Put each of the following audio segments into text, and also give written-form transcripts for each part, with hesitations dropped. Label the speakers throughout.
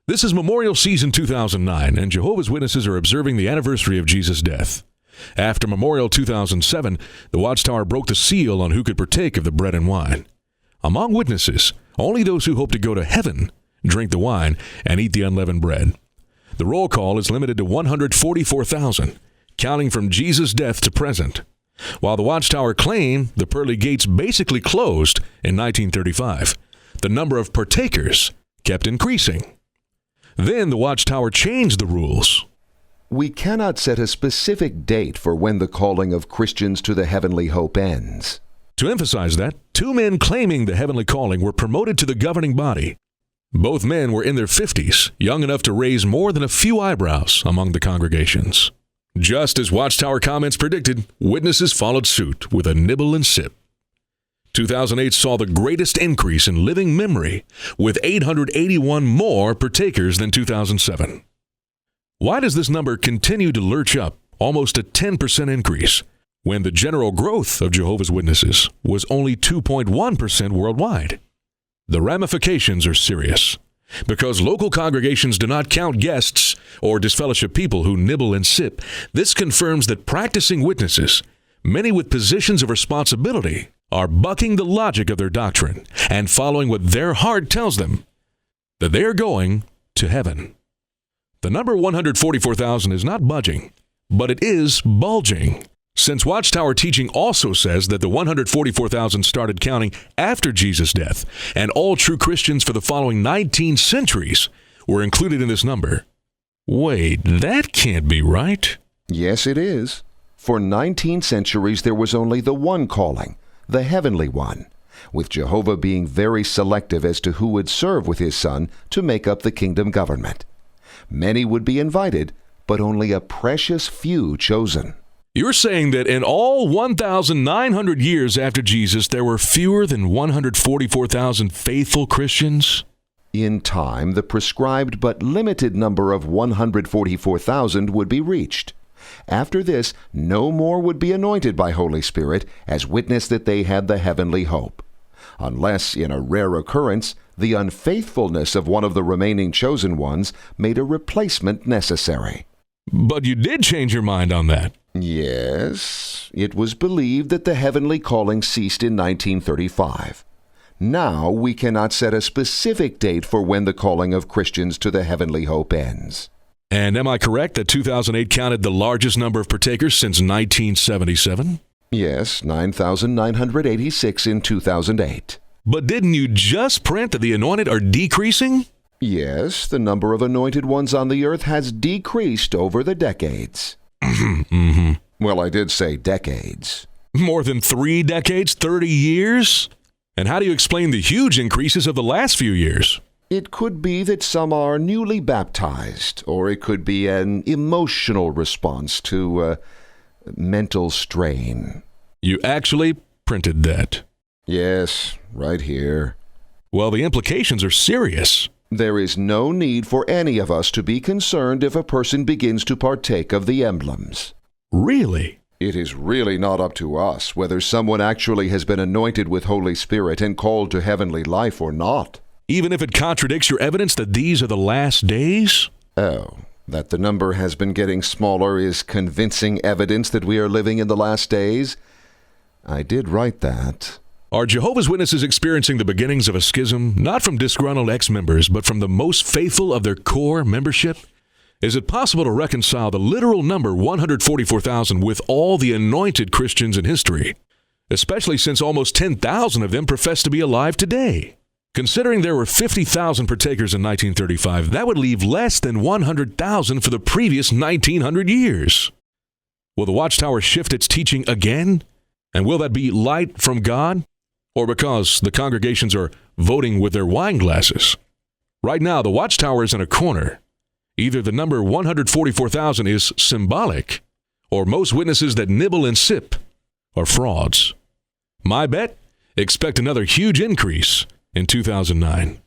Speaker 1: This is Memorial Season 2009, and Jehovah's Witnesses are observing the anniversary of Jesus' death. After Memorial 2007, the Watchtower broke the seal on who could partake of the bread and wine. Among witnesses, only those who hope to go to heaven drink the wine and eat the unleavened bread. The roll call is limited to 144,000, counting from Jesus' death to present. While the Watchtower claim the pearly gates basically closed in 1935, the number of partakers kept increasing. Then the Watchtower changed the rules.
Speaker 2: We cannot set a specific date for when the calling of Christians to the heavenly hope ends.
Speaker 1: To emphasize that, two men claiming the heavenly calling were promoted to the governing body. Both men were in their 50s, young enough to raise more than a few eyebrows among the congregations. Just as Watchtower comments predicted, witnesses followed suit with a nibble and sip. 2008 saw the greatest increase in living memory, with 881 more partakers than 2007. Why does this number continue to lurch up, almost a 10% increase, when the general growth of Jehovah's Witnesses was only 2.1% worldwide? The ramifications are serious, because local congregations do not count guests or disfellowship people who nibble and sip. This confirms that practicing witnesses, many with positions of responsibility, are bucking the logic of their doctrine and following what their heart tells them, that they are going to heaven. The number 144,000 is not budging, but it is bulging. Since Watchtower teaching also says that the 144,000 started counting after Jesus' death, and all true Christians for the following 19 centuries were included in this number. Wait, that can't be right.
Speaker 2: Yes, it is. For 19 centuries there was only the one calling, the heavenly one, with Jehovah being very selective as to who would serve with his Son to make up the kingdom government. Many would be invited, but only a precious few chosen.
Speaker 1: You're saying that in all 1,900 years after Jesus, there were fewer than 144,000 faithful Christians?
Speaker 2: In time, the prescribed but limited number of 144,000 would be reached. After this, no more would be anointed by Holy Spirit as witness that they had the heavenly hope, unless, in a rare occurrence, the unfaithfulness of one of the remaining chosen ones made a replacement necessary.
Speaker 1: But you did change your mind on that.
Speaker 2: Yes, it was believed that the heavenly calling ceased in 1935. Now we cannot set a specific date for when the calling of Christians to the heavenly hope ends.
Speaker 1: And am I correct that 2008 counted the largest number of partakers since 1977?
Speaker 2: Yes, 9,986 in 2008.
Speaker 1: But didn't you just print that the anointed are decreasing?
Speaker 2: Yes, the number of anointed ones on the earth has decreased over the decades. Well, I did say decades.
Speaker 1: More than 3 decades, 30 years? And how do you explain the huge increases of the last few years?
Speaker 2: It could be that some are newly baptized, or it could be an emotional response to mental strain.
Speaker 1: You actually printed that?
Speaker 2: Yes, right here.
Speaker 1: Well, the implications are serious.
Speaker 2: There is no need for any of us to be concerned if a person begins to partake of the emblems.
Speaker 1: Really?
Speaker 2: It is really not up to us whether someone actually has been anointed with Holy Spirit and called to heavenly life or not.
Speaker 1: Even if it contradicts your evidence that these are the last days?
Speaker 2: Oh, that the number has been getting smaller is convincing evidence that we are living in the last days? I did write that.
Speaker 1: Are Jehovah's Witnesses experiencing the beginnings of a schism, not from disgruntled ex-members, but from the most faithful of their core membership? Is it possible to reconcile the literal number 144,000 with all the anointed Christians in history, especially since almost 10,000 of them profess to be alive today? Considering there were 50,000 partakers in 1935, that would leave less than 100,000 for the previous 1,900 years. Will the Watchtower shift its teaching again? And will that be light from God? Or because the congregations are voting with their wine glasses? Right now, the Watchtower is in a corner. Either the number 144,000 is symbolic, or most witnesses that nibble and sip are frauds. My bet? Expect another huge increase in 2009.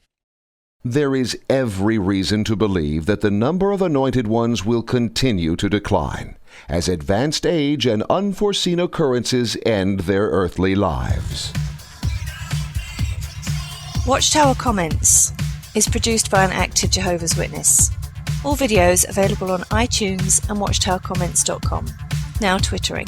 Speaker 2: There is every reason to believe that the number of anointed ones will continue to decline as advanced age and unforeseen occurrences end their earthly lives.
Speaker 3: Watchtower Comments is produced by an active Jehovah's Witness. All videos available on iTunes and watchtowercomments.com. Now twittering.